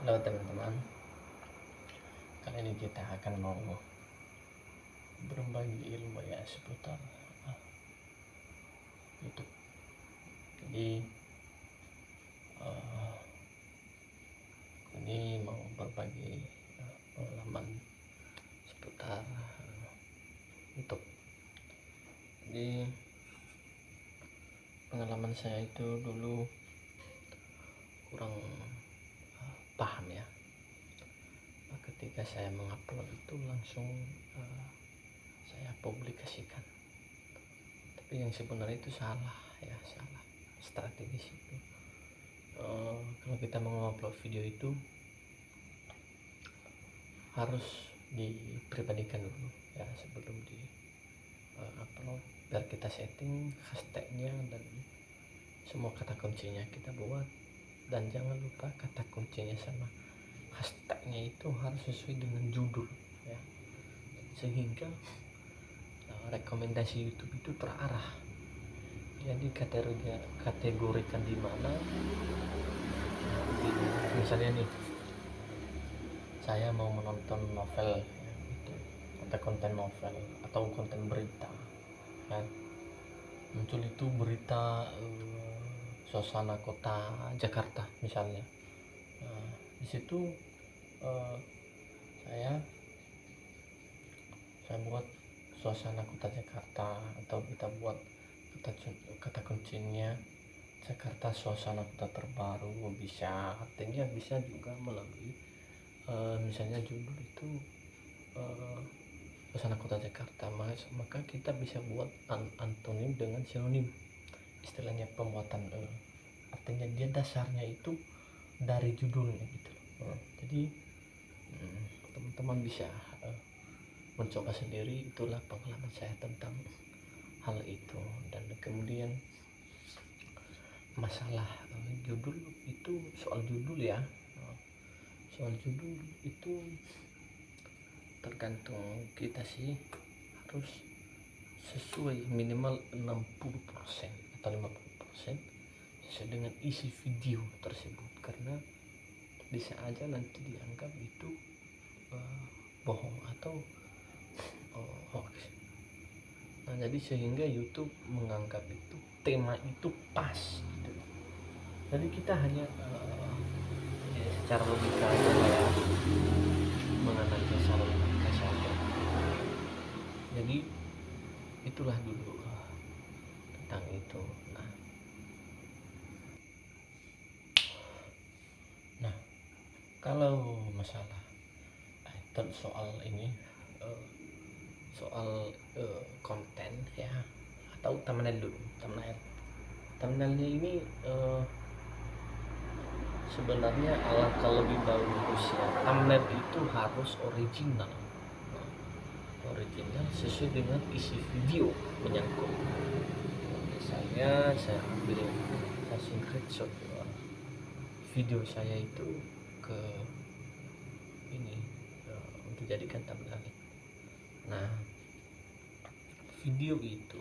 Halo teman-teman, kali ini kita akan mau berbagi ilmu ya seputar YouTube. Jadi ini mau berbagi pengalaman seputar YouTube. Jadi pengalaman saya itu dulu kurang paham ya. Ketika saya mengupload itu langsung saya publikasikan, tapi yang sebenarnya itu salah strategis itu. Kalau kita mengupload video itu harus dipribadikan dulu ya sebelum di upload, biar kita setting hashtagnya dan semua kata kuncinya kita buat, dan jangan lupa kata kuncinya sama hashtagnya itu harus sesuai dengan judul ya, sehingga rekomendasi YouTube itu terarah. Jadi kategorikan di mana, misalnya nih saya mau menonton novel ya, itu ada konten novel atau konten berita kan, muncul itu berita suasana kota Jakarta misalnya. Di situ saya buat suasana kota Jakarta, atau kita buat kata kuncinya Jakarta suasana kota terbaru. Bisa, artinya bisa juga melalui misalnya judul itu suasana kota Jakarta, maka kita bisa buat antonim dengan sinonim, istilahnya pembuatan artinya dia dasarnya itu dari judulnya gitu. Jadi teman-teman bisa mencoba sendiri. Itulah pengalaman saya tentang hal itu. Dan kemudian masalah judul itu, soal judul ya, soal judul itu tergantung kita sih, harus sesuai minimal 60% atau 50% sesuai dengan isi video tersebut, karena bisa aja nanti dianggap itu bohong atau hoax. Nah, jadi sehingga YouTube menganggap itu tema itu pas gitu. Jadi kita hanya secara logika aja ya, menganalisa secara logika saja. Jadi itulah dulu tentang itu. Nah, kalau masalah soal ini, soal konten ya, atau thumbnail dulu. Thumbnailnya ini sebenarnya alangkah lebih bagus ya, thumbnail itu harus original sesuai dengan isi video menyangkut. Misalnya saya screenshot video saya itu ke ini untuk jadikan thumbnail. Nah, video itu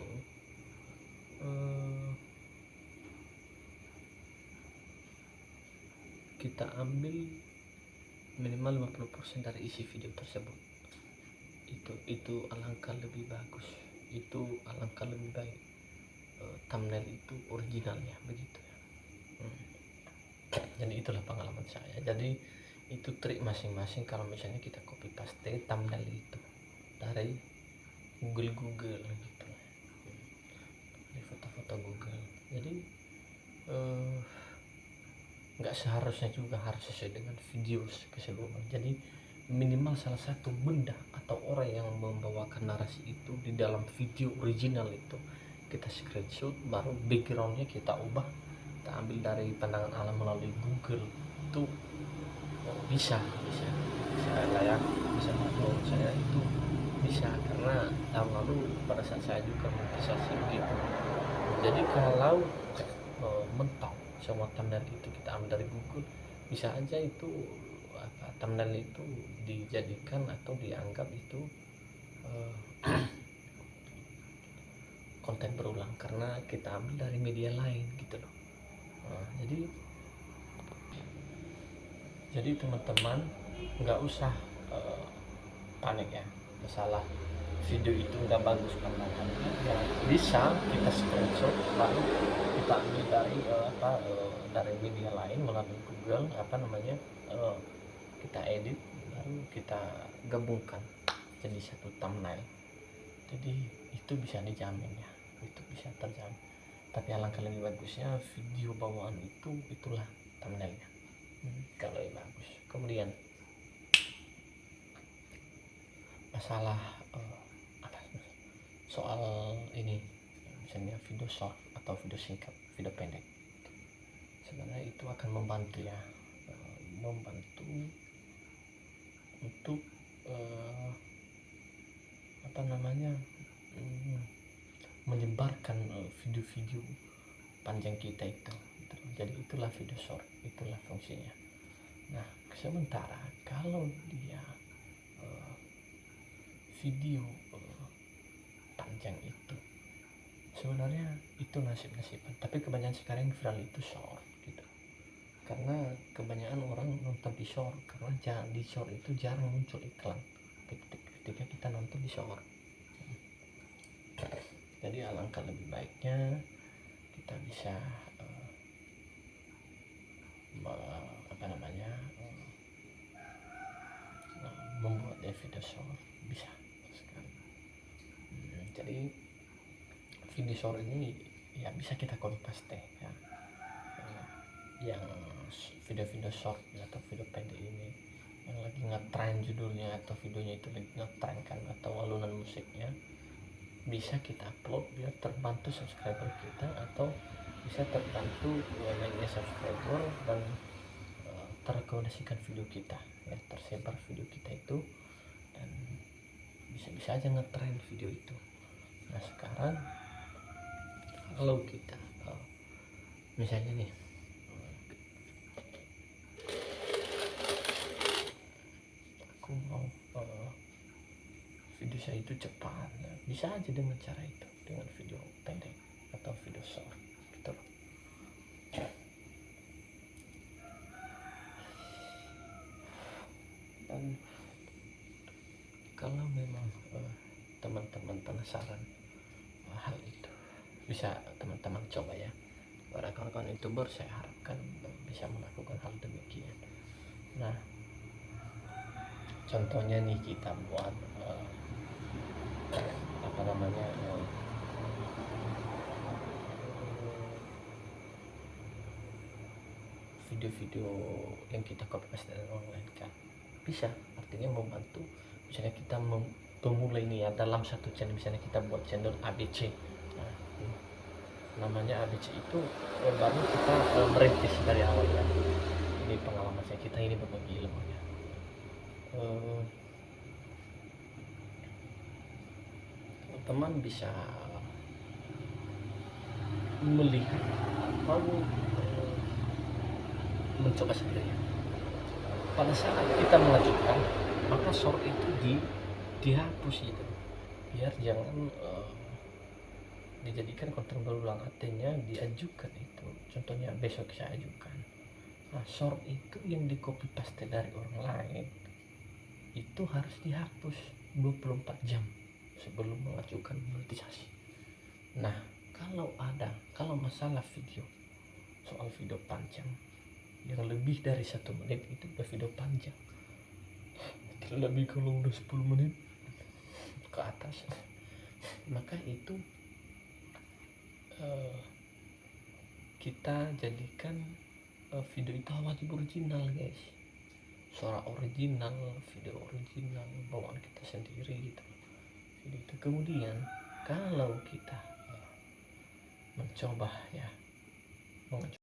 kita ambil minimal 50% dari isi video tersebut. Itu alangkah lebih bagus, itu alangkah lebih baik. Thumbnail itu originalnya begitu ya. Jadi itulah pengalaman saya. Jadi itu trik masing-masing kalau misalnya kita copy paste thumbnail itu dari Google gitu, dari foto-foto Google. Jadi nggak seharusnya juga harus sesuai dengan video keseluruhan. Jadi minimal salah satu benda atau orang yang membawakan narasi itu di dalam video original itu kita screenshot, baru backgroundnya kita ubah, kita ambil dari pandangan alam melalui Google. Itu bisa layak, bisa menurut saya itu bisa, karena tahun lalu pada saat saya juga monetisasi begitu. Jadi kalau mentok semua thumbnail itu kita ambil dari Google, bisa aja itu thumbnail itu dijadikan atau dianggap itu konten berulang karena kita ambil dari media lain gitu loh. Jadi teman-teman nggak usah panik ya masalah video itu nggak bagus pemandangannya, ya bisa kita screenshot lalu kita ambil dari dari media lain melalui Google kita edit lalu kita gabungkan jadi satu thumbnail. Jadi itu bisa dijamin ya, itu bisa terjamin. Tapi alangkah lebih bagusnya video bawaan itulah thumbnailnya kalau yang bagus. Kemudian masalah soal ini misalnya video short atau video singkat, video pendek, sebenarnya itu akan membantu ya, membantu untuk menyebarkan video-video panjang kita itu. Jadi itulah video short, itulah fungsinya. Nah sementara kalau dia video panjang itu sebenarnya itu nasib-nasiban, tapi kebanyakan sekarang viral itu short gitu, karena kebanyakan orang nonton di short karena di short itu jarang muncul iklan ketika kita nonton di short. Jadi alangkah lebih baiknya kita bisa membuat video short bisa sekali. Jadi video short ini ya bisa kita copy paste ya, yang video-video short atau video pendek ini yang lagi ngetrend judulnya atau videonya itu lagi ngetrend kan, atau alunan musiknya, bisa kita upload biar terbantu subscriber kita atau bisa terbantu naiknya subscriber dan terrekomendasikan video kita ya, tersebar video kita itu dan bisa aja ngetrend video itu. Nah sekarang kalau kita misalnya nih aku mau video saya itu cepat, nah, bisa aja dengan cara itu, dengan video pendek atau video short gitu loh. Dan kalau memang teman-teman penasaran hal itu, bisa teman-teman coba ya. Para kawan-kawan youtuber saya harapkan bisa melakukan hal demikian. Nah contohnya nih kita buat video-video yang kita copy paste dari online kan bisa, artinya membantu. Misalnya kita memulai ini ya dalam satu channel, misalnya kita buat channel ABC, nah, namanya ABC itu baru kita merintis dari awal ya. Ini pengalaman saya, kita ini berbagi ilmu ya. Teman bisa melihat atau mencoba sendiri. Pada saat kita mengajukan, maka short itu dihapus gitu, biar jangan dijadikan konten berulang, artinya diajukan itu. Contohnya besok saya ajukan. Nah short itu yang di copy paste dari orang lain itu harus dihapus 24 jam sebelum mengajukan monetisasi. Nah kalau masalah video, soal video panjang yang lebih dari 1 menit itu udah video panjang, terlebih kalau udah 10 menit ke atas, maka itu kita jadikan video itu wajib original guys, suara original, video original, bawaan kita sendiri gitu video itu. Kemudian kalau kita mencoba ya